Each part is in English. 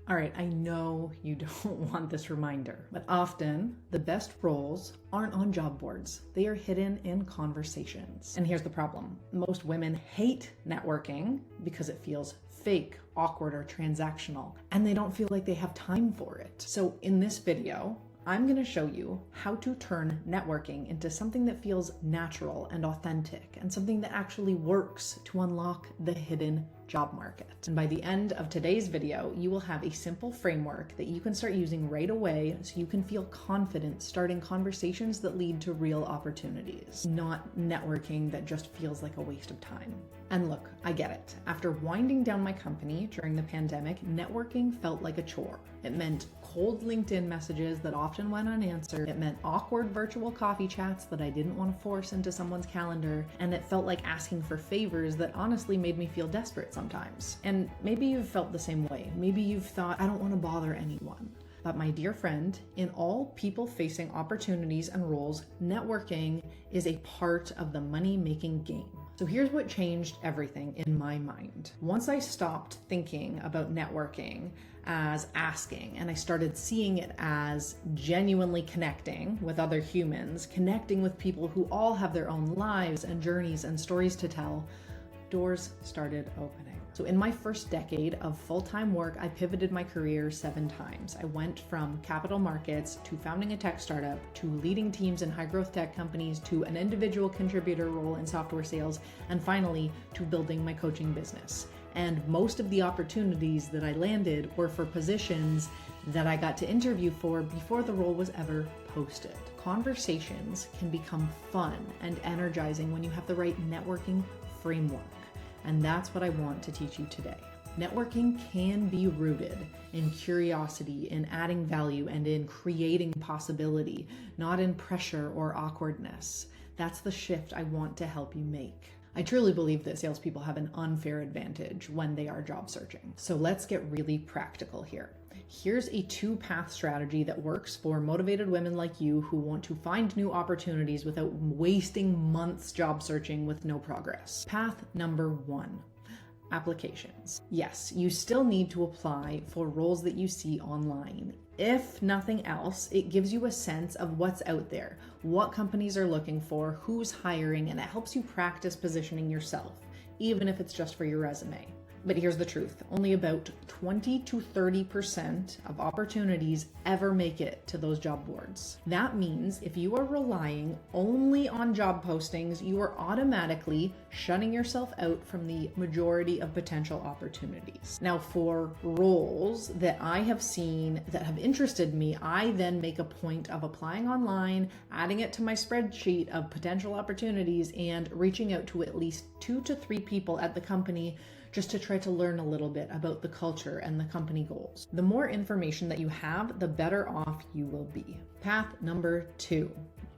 All right, I know you don't want this reminder, but often the best roles aren't on job boards. They are hidden in conversations. And here's the problem. Most women hate networking because it feels fake, awkward, or transactional, and they don't feel like they have time for it. So in this video, I'm going to show you how to turn networking into something that feels natural and authentic and something that actually works to unlock the hidden job market. And by the end of today's video, you will have a simple framework that you can start using right away so you can feel confident starting conversations that lead to real opportunities, not networking that just feels like a waste of time. And look, I get it. After winding down my company during the pandemic, networking felt like a chore. It meant cold LinkedIn messages that often went unanswered. It meant awkward virtual coffee chats that I didn't want to force into someone's calendar. And it felt like asking for favors that honestly made me feel desperate sometimes. And maybe you've felt the same way. Maybe you've thought, I don't want to bother anyone. But my dear friend, in all people-facing opportunities and roles, networking is a part of the money-making game. So here's what changed everything in my mind. Once I stopped thinking about networking as asking, and I started seeing it as genuinely connecting with other humans, connecting with people who all have their own lives and journeys and stories to tell, doors started opening. So in my first decade of full-time work, I pivoted my career 7 times. I went from capital markets to founding a tech startup, to leading teams in high-growth tech companies, to an individual contributor role in software sales, and finally to building my coaching business. And most of the opportunities that I landed were for positions that I got to interview for before the role was ever posted. Conversations can become fun and energizing when you have the right networking framework. And that's what I want to teach you today. Networking can be rooted in curiosity, in adding value, and in creating possibility, not in pressure or awkwardness. That's the shift I want to help you make. I truly believe that salespeople have an unfair advantage when they are job searching. So let's get really practical here. Here's a 2-path strategy that works for motivated women like you who want to find new opportunities without wasting months job searching with no progress. Path number 1. Applications. Yes, you still need to apply for roles that you see online. If nothing else, it gives you a sense of what's out there, what companies are looking for, who's hiring, and it helps you practice positioning yourself, even if it's just for your resume. But here's the truth. Only about 20 to 30% of opportunities ever make it to those job boards. That means if you are relying only on job postings, you are automatically shutting yourself out from the majority of potential opportunities. Now, for roles that I have seen that have interested me, I then make a point of applying online, adding it to my spreadsheet of potential opportunities, and reaching out to at least 2 to 3 people at the company just to try to learn a little bit about the culture and the company goals. The more information that you have, the better off you will be. Path number 2,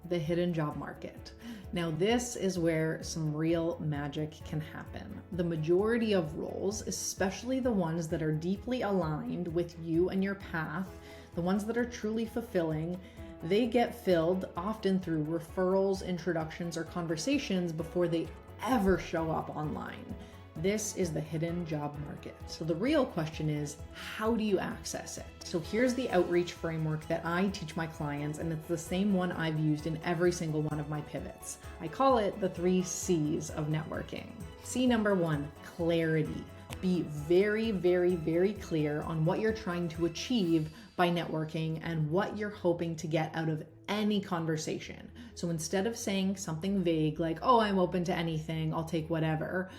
the hidden job market. Now, this is where some real magic can happen. The majority of roles, especially the ones that are deeply aligned with you and your path, the ones that are truly fulfilling, they get filled often through referrals, introductions, or conversations before they ever show up online. This is the hidden job market. So the real question is, how do you access it? So here's the outreach framework that I teach my clients, and it's the same one I've used in every single one of my pivots. I call it the 3 C's of networking. C number 1, clarity. Be very, very, very clear on what you're trying to achieve by networking and what you're hoping to get out of any conversation. So instead of saying something vague like, oh, I'm open to anything, I'll take whatever,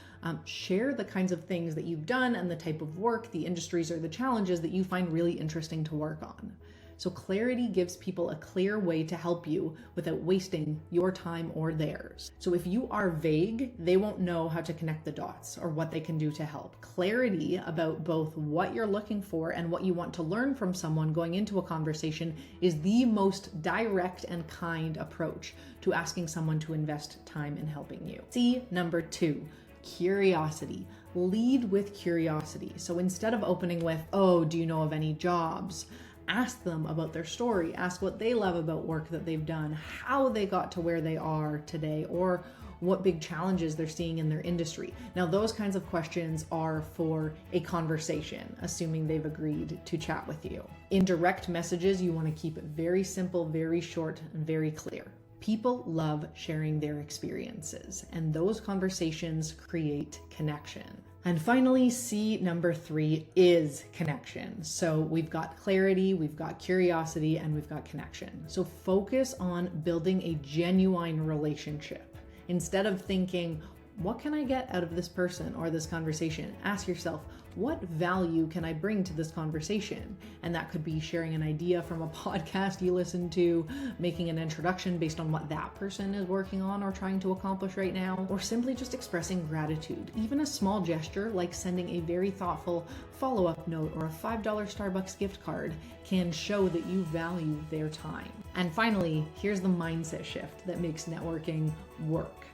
share the kinds of things that you've done and the type of work, the industries, or the challenges that you find really interesting to work on. So clarity gives people a clear way to help you without wasting your time or theirs. So if you are vague, they won't know how to connect the dots or what they can do to help. Clarity about both what you're looking for and what you want to learn from someone going into a conversation is the most direct and kind approach to asking someone to invest time in helping you. C number 2, curiosity. Lead with curiosity. So instead of opening with, oh, do you know of any jobs? Ask them about their story. Ask what they love about work that they've done, how they got to where they are today, or what big challenges they're seeing in their industry. Now, those kinds of questions are for a conversation, assuming they've agreed to chat with you. In direct messages, you want to keep it very simple, very short, and very clear. People love sharing their experiences, and those conversations create connection. And finally, C number 3 is connection. So we've got clarity, we've got curiosity, and we've got connection. So focus on building a genuine relationship. Instead of thinking, what can I get out of this person or this conversation? Ask yourself, what value can I bring to this conversation? And that could be sharing an idea from a podcast you listen to, making an introduction based on what that person is working on or trying to accomplish right now, or simply just expressing gratitude. Even a small gesture like sending a very thoughtful follow-up note or a $5 Starbucks gift card can show that you value their time. And finally, here's the mindset shift that makes networking work.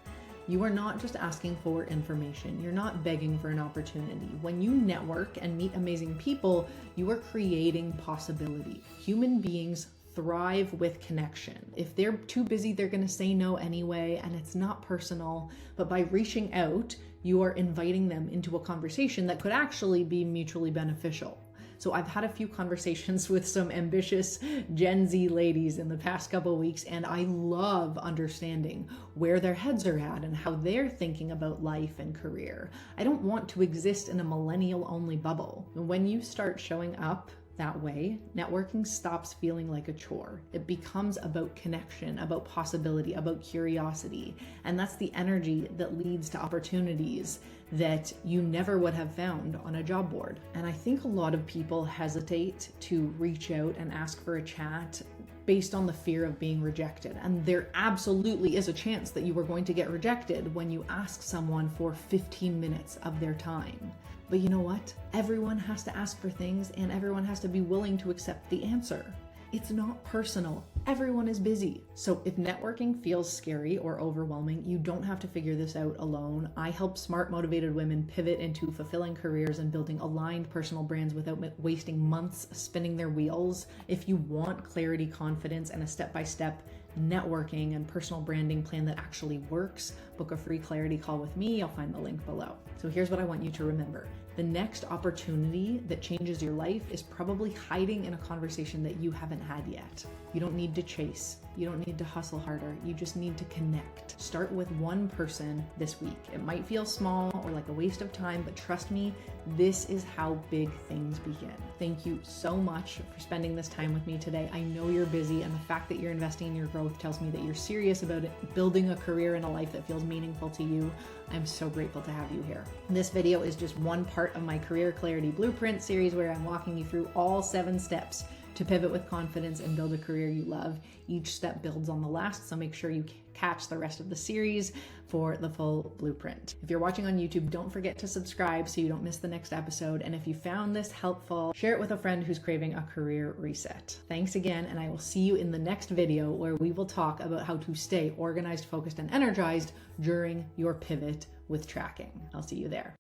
You are not just asking for information. You're not begging for an opportunity. When you network and meet amazing people, you are creating possibility. Human beings thrive with connection. If they're too busy, they're going to say no anyway, and it's not personal. But by reaching out, you are inviting them into a conversation that could actually be mutually beneficial. So I've had a few conversations with some ambitious Gen Z ladies in the past couple of weeks, and I love understanding where their heads are at and how they're thinking about life and career. I don't want to exist in a millennial-only bubble. When you start showing up that way, networking stops feeling like a chore. It becomes about connection, about possibility, about curiosity. And that's the energy that leads to opportunities that you never would have found on a job board. And I think a lot of people hesitate to reach out and ask for a chat based on the fear of being rejected. And there absolutely is a chance that you are going to get rejected when you ask someone for 15 minutes of their time. But you know what? Everyone has to ask for things, and everyone has to be willing to accept the answer. It's not personal. Everyone is busy. So if networking feels scary or overwhelming, you don't have to figure this out alone. I help smart, motivated women pivot into fulfilling careers and building aligned personal brands without wasting months spinning their wheels. If you want clarity, confidence, and a step-by-step networking and personal branding plan that actually works, book a free clarity call with me. You'll find the link below. So here's what I want you to remember. The next opportunity that changes your life is probably hiding in a conversation that you haven't had yet. You don't need to chase. You don't need to hustle harder. You just need to connect. Start with one person this week. It might feel small or like a waste of time, but trust me, this is how big things begin. Thank you so much for spending this time with me today. I know you're busy, and the fact that you're investing in your growth tells me that you're serious about it, building a career and a life that feels meaningful to you. I'm so grateful to have you here. This video is just one part of my Career Clarity Blueprint series where I'm walking you through all 7 steps to pivot with confidence and build a career you love. Each step builds on the last, so make sure you catch the rest of the series for the full blueprint. If you're watching on YouTube, don't forget to subscribe so you don't miss the next episode. And if you found this helpful, share it with a friend who's craving a career reset. Thanks again, and I will see you in the next video where we will talk about how to stay organized, focused, and energized during your pivot with tracking. I'll see you there.